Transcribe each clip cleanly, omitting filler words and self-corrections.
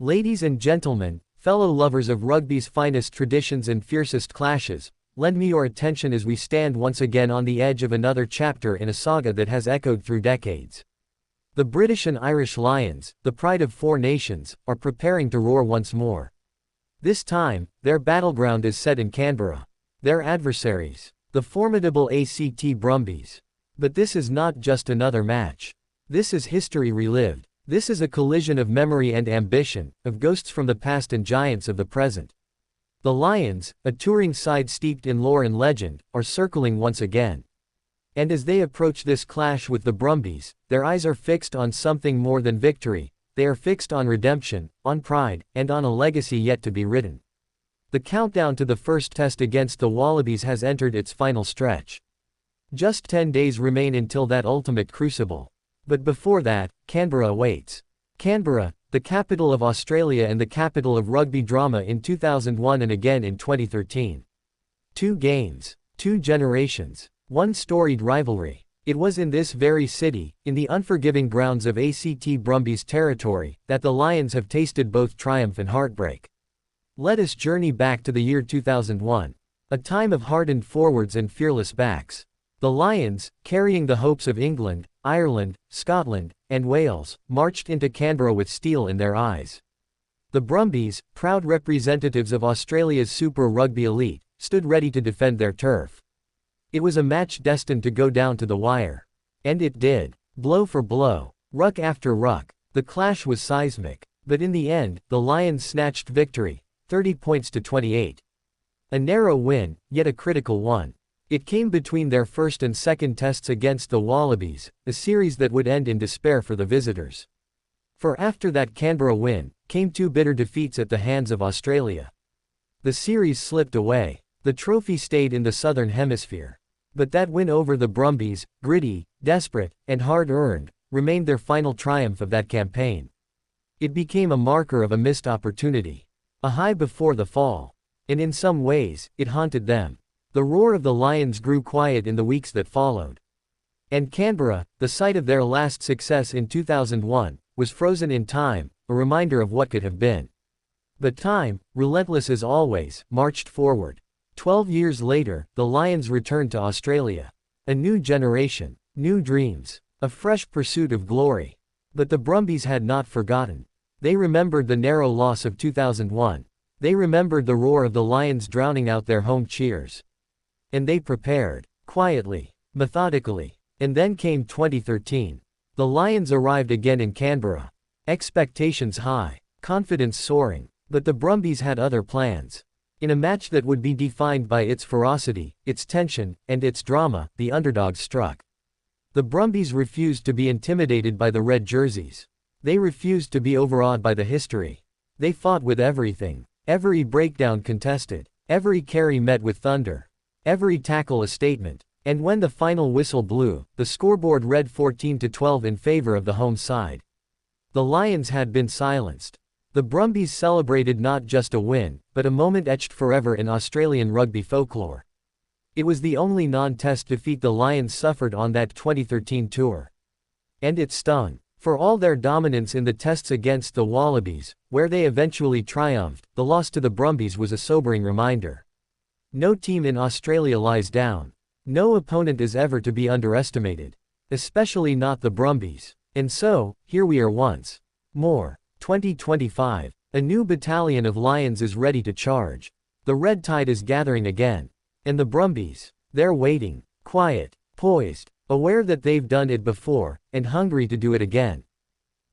Ladies and gentlemen, fellow lovers of rugby's finest traditions and fiercest clashes, lend me your attention as we stand once again on the edge of another chapter in a saga that has echoed through decades. The British and Irish Lions, the pride of four nations, are preparing to roar once more. This time, their battleground is set in Canberra. Their adversaries, the formidable ACT Brumbies. But this is not just another match. This is history relived. This is a collision of memory and ambition, of ghosts from the past and giants of the present. The Lions, a touring side steeped in lore and legend, are circling once again. And as they approach this clash with the Brumbies, their eyes are fixed on something more than victory. They are fixed on redemption, on pride, and on a legacy yet to be written. The countdown to the first test against the Wallabies has entered its final stretch. Just 10 days remain until that ultimate crucible. But before that, Canberra awaits. Canberra, the capital of Australia and the capital of rugby drama in 2001 and again in 2013. 2 games, 2 generations, 1 storied rivalry. It was in this very city, in the unforgiving grounds of ACT Brumbies territory, that the Lions have tasted both triumph and heartbreak. Let us journey back to the year 2001. A time of hardened forwards and fearless backs. The Lions, carrying the hopes of England, Ireland, Scotland, and Wales, marched into Canberra with steel in their eyes. The Brumbies, proud representatives of Australia's Super Rugby elite, stood ready to defend their turf. It was a match destined to go down to the wire. And it did. Blow for blow, ruck after ruck, the clash was seismic. But in the end, the Lions snatched victory, 30 points to 28. A narrow win, yet a critical one. It came between their first and second tests against the Wallabies, a series that would end in despair for the visitors. For after that Canberra win, came 2 bitter defeats at the hands of Australia. The series slipped away. The trophy stayed in the Southern Hemisphere. But that win over the Brumbies, gritty, desperate, and hard-earned, remained their final triumph of that campaign. It became a marker of a missed opportunity. A high before the fall. And in some ways, it haunted them. The roar of the Lions grew quiet in the weeks that followed. And Canberra, the site of their last success in 2001, was frozen in time, a reminder of what could have been. But time, relentless as always, marched forward. 12 years later, the Lions returned to Australia. A new generation, new dreams, a fresh pursuit of glory. But the Brumbies had not forgotten. They remembered the narrow loss of 2001. They remembered the roar of the Lions drowning out their home cheers. And they prepared, quietly, methodically. And then came 2013. The Lions arrived again in Canberra. Expectations high, confidence soaring. But the Brumbies had other plans. In a match that would be defined by its ferocity, its tension, and its drama, the underdogs struck. The Brumbies refused to be intimidated by the red jerseys. They refused to be overawed by the history. They fought with everything. Every breakdown contested. Every carry met with thunder. Every tackle a statement. And when the final whistle blew, the scoreboard read 14-12 in favor of the home side. The Lions had been silenced. The Brumbies celebrated not just a win, but a moment etched forever in Australian rugby folklore. It was the only non-test defeat the Lions suffered on that 2013 tour. And it stung. For all their dominance in the tests against the Wallabies, where they eventually triumphed, the loss to the Brumbies was a sobering reminder. No team in Australia lies down. No opponent is ever to be underestimated. Especially not the Brumbies. And so, here we are once more. 2025. A new battalion of Lions is ready to charge. The red tide is gathering again. And the Brumbies, they're waiting, quiet, poised, aware that they've done it before, and hungry to do it again.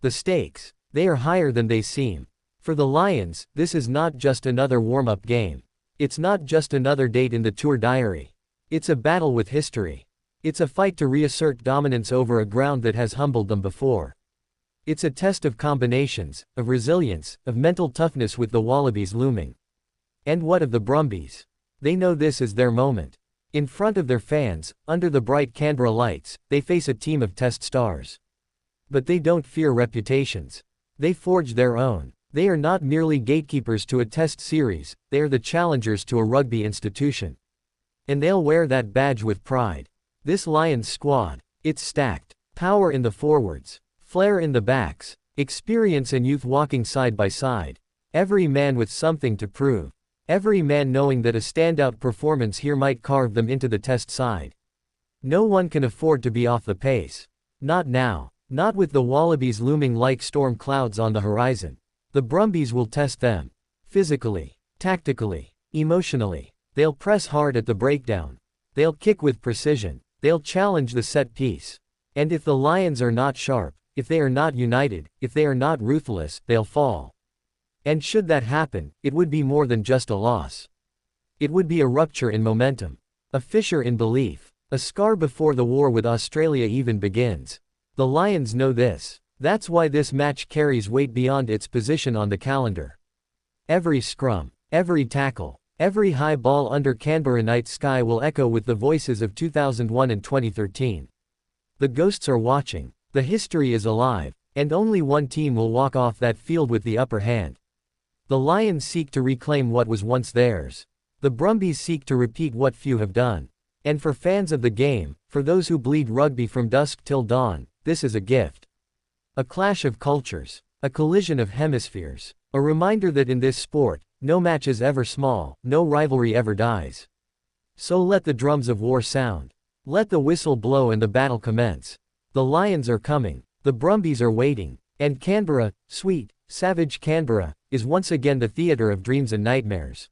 The stakes, they are higher than they seem. For the Lions, this is not just another warm-up game. It's not just another date in the tour diary. It's a battle with history. It's a fight to reassert dominance over a ground that has humbled them before. It's a test of combinations, of resilience, of mental toughness with the Wallabies looming. And what of the Brumbies? They know this is their moment. In front of their fans, under the bright Canberra lights, they face a team of test stars. But they don't fear reputations. They forge their own. They are not merely gatekeepers to a test series, they are the challengers to a rugby institution. And they'll wear that badge with pride. This Lions squad, it's stacked. Power in the forwards, flair in the backs, Experience and youth walking side by side. Every man with something to prove. Every man knowing that a standout performance here might carve them into the test side. No one can afford to be off the pace. Not now. Not with the Wallabies looming like storm clouds on the horizon. The Brumbies will test them. Physically, tactically, emotionally. They'll press hard at the breakdown. They'll kick with precision. They'll challenge the set piece. And if the Lions are not sharp, if they are not united, if they are not ruthless, they'll fall. And should that happen, it would be more than just a loss. It would be a rupture in momentum. A fissure in belief. A scar before the war with Australia even begins. The Lions know this. That's why this match carries weight beyond its position on the calendar. Every scrum, every tackle, every high ball under Canberra night sky will echo with the voices of 2001 and 2013. The ghosts are watching, the history is alive, and only one team will walk off that field with the upper hand. The Lions seek to reclaim what was once theirs. The Brumbies seek to repeat what few have done. And for fans of the game, for those who bleed rugby from dusk till dawn, this is a gift. A clash of cultures, a collision of hemispheres, a reminder that in this sport, no match is ever small, no rivalry ever dies. So let the drums of war sound. Let the whistle blow and the battle commence. The Lions are coming, the Brumbies are waiting, and Canberra, sweet, savage Canberra, is once again the theater of dreams and nightmares.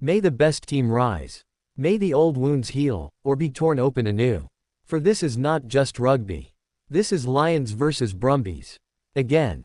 May the best team rise. May the old wounds heal, or be torn open anew. For this is not just rugby. This is Lions versus Brumbies. Again.